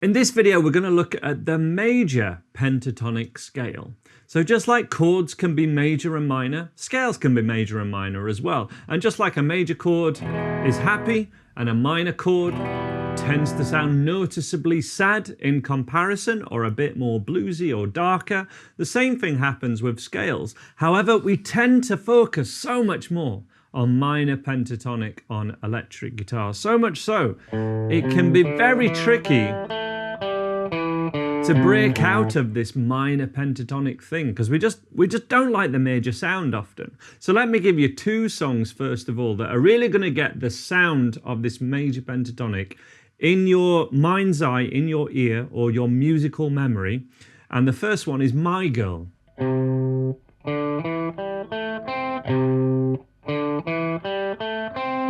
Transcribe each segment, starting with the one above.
In this video, we're going to look at the major pentatonic scale. So just like chords can be major and minor, scales can be major and minor as well. And just like a major chord is happy and a minor chord tends to sound noticeably sad in comparison or a bit more bluesy or darker, the same thing happens with scales. However, we tend to focus so much more on minor pentatonic on electric guitar. So much so, it can be very tricky to break out of this minor pentatonic thing because we just don't like the major sound often. So let me give you two songs first of all that are really going to get the sound of this major pentatonic in your mind's eye, in your ear, or your musical memory. And the first one is My Girl.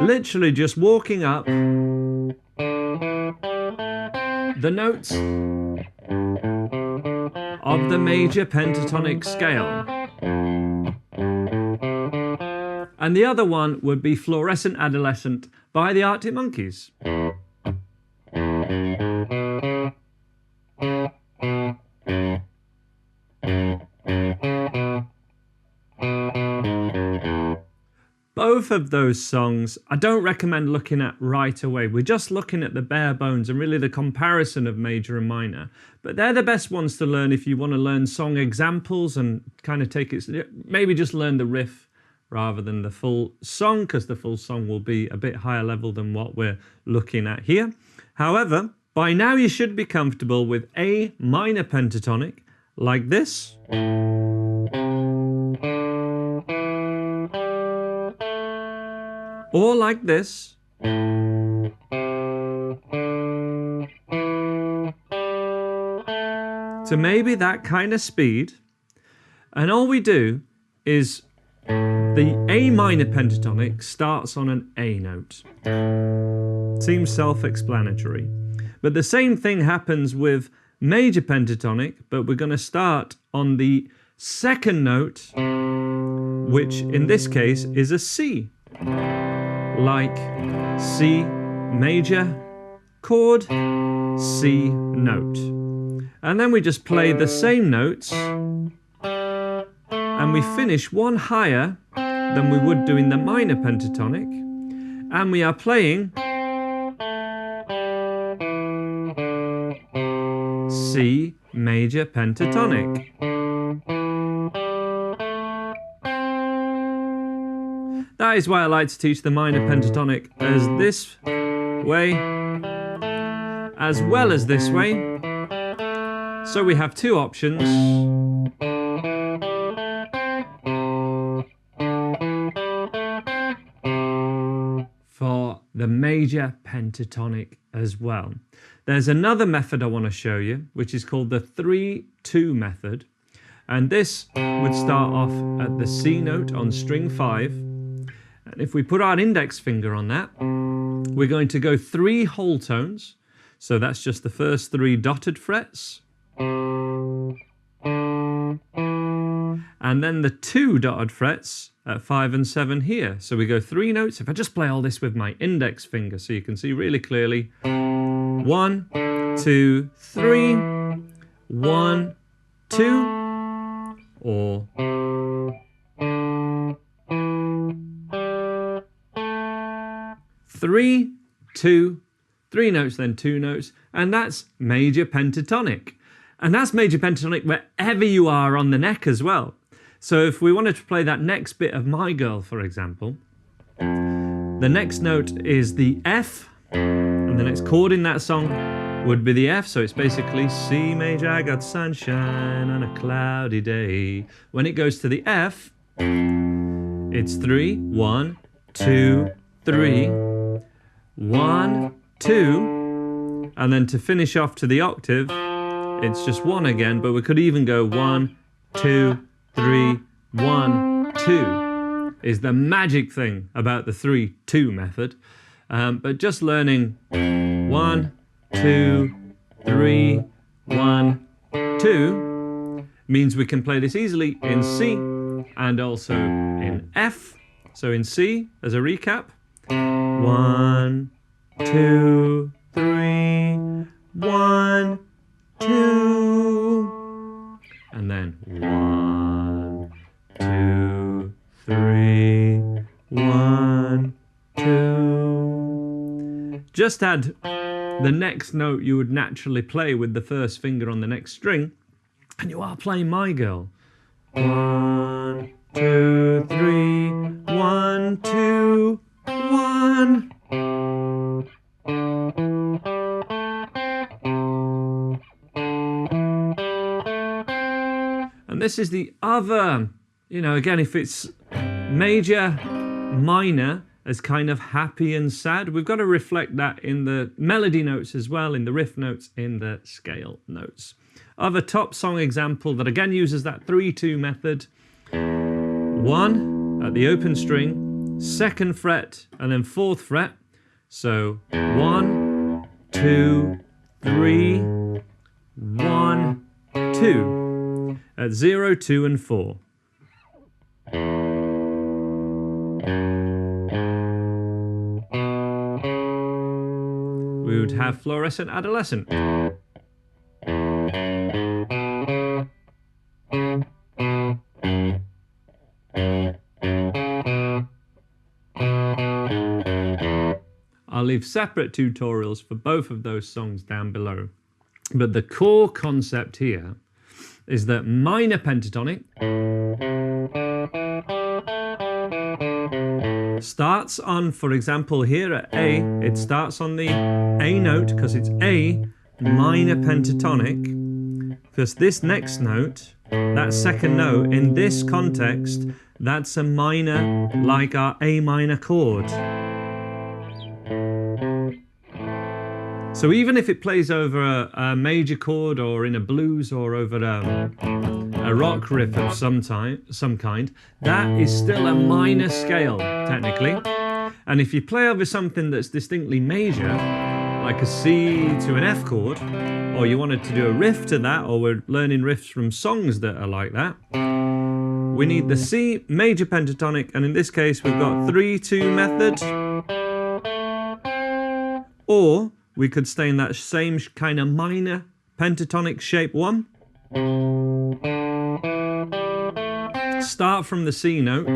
Literally just walking up the notes of the major pentatonic scale. And the other one would be Fluorescent Adolescent by the Arctic Monkeys. Both of those songs I don't recommend looking at right away. We're just looking at the bare bones and really the comparison of major and minor. But they're the best ones to learn if you want to learn song examples and kind of take it, maybe just learn the riff rather than the full song, because the full song will be a bit higher level than what we're looking at here. However, by now you should be comfortable with A minor pentatonic like this. Or like this. So maybe that kind of speed. And all we do is the A minor pentatonic starts on an A note. Seems self-explanatory. But the same thing happens with major pentatonic, but we're going to start on the second note, which in this case is a C. Like C major chord, C note. And then we just play the same notes and we finish one higher than we would do in the minor pentatonic, and we are playing C major pentatonic. That is why I like to teach the minor pentatonic as this way, as well as this way. So we have two options. For the major pentatonic as well. There's another method I want to show you, which is called the 3-2 method. And this would start off at the C note on string 5. And if we put our index finger on that, we're going to go 3 whole tones. So that's just the first 3 dotted frets. And then the 2 dotted frets at 5 and 7 here. So we go 3 notes. If I just play all this with my index finger so you can see really clearly. 1, 2, 3. 1, 2. Or 3, 2, 3 notes, then 2 notes, and that's major pentatonic. And that's major pentatonic wherever you are on the neck as well. So if we wanted to play that next bit of My Girl, for example, the next note is the F, and the next chord in that song would be the F, so it's basically C major, I got sunshine on a cloudy day. When it goes to the F, it's 3, 1, 2, 3, 1, 2, and then to finish off to the octave, it's just 1 again, but we could even go 1, 2, 3, 1, 2 is the magic thing about the 3-2 method. But just learning 1, 2, 3, 1, 2 means we can play this easily in C and also in F. So in C, as a recap, 1, 2, 3, 1, 2, and then 1, 2, 3, 1, 2. Just add the next note you would naturally play with the first finger on the next string, and you are playing My Girl. 1, 2, 3, 1, 2, 1. And this is the other, again, if it's major, minor, as kind of happy and sad, we've got to reflect that in the melody notes as well, in the riff notes, in the scale notes. Other top song example that again uses that 3-2 method. 1 at the open string, 2nd fret, and then 4th fret. So 1, 2, 3, 1, 2 at 0, 2, and 4. We would have Fluorescent Adolescent. I'll leave separate tutorials for both of those songs down below. But the core concept here is that minor pentatonic starts on, for example, here at A, it starts on the A note because it's A minor pentatonic, because this next note, that second note, in this context, that's a minor, like our A minor chord. So even if it plays over a major chord or in a blues or over a rock riff of some kind, that is still a minor scale, technically. And if you play over something that's distinctly major, like a C to an F chord, or you wanted to do a riff to that, or we're learning riffs from songs that are like that, we need the C major pentatonic, and in this case we've got 3-2 method, or we could stay in that same kind of minor pentatonic shape 1. Start from the C note.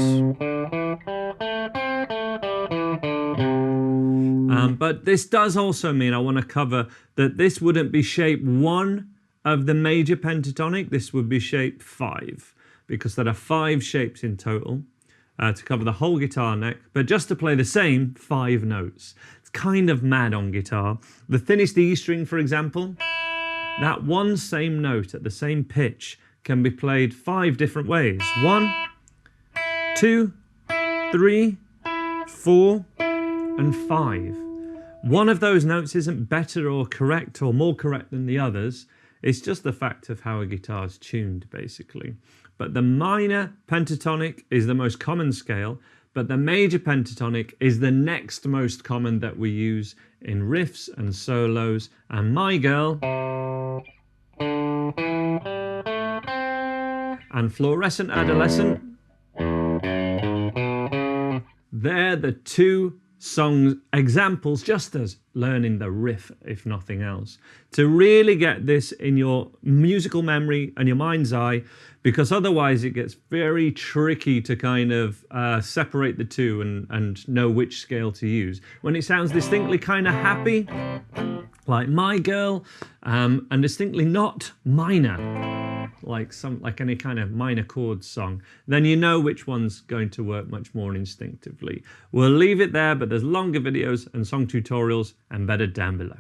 But this does also mean I want to cover that this wouldn't be shape 1 of the major pentatonic. This would be shape 5, because there are 5 shapes in total to cover the whole guitar neck, but just to play the same 5 notes. Kind of mad on guitar. The thinnest E string, for example, that one same note at the same pitch can be played 5 different ways. 1, 2, 3, 4, and 5. One of those notes isn't better or correct or more correct than the others. It's just the fact of how a guitar is tuned, basically. But the minor pentatonic is the most common scale, but the major pentatonic is the next most common that we use in riffs and solos. And My Girl and Fluorescent Adolescent, they're the 2 song examples, just as learning the riff, if nothing else, to really get this in your musical memory and your mind's eye, because otherwise it gets very tricky to kind of separate the two and know which scale to use. When it sounds distinctly kind of happy, like My Girl, and distinctly not minor, like any kind of minor chord song, then you know which one's going to work much more instinctively. We'll leave it there, but there's longer videos and song tutorials embedded down below.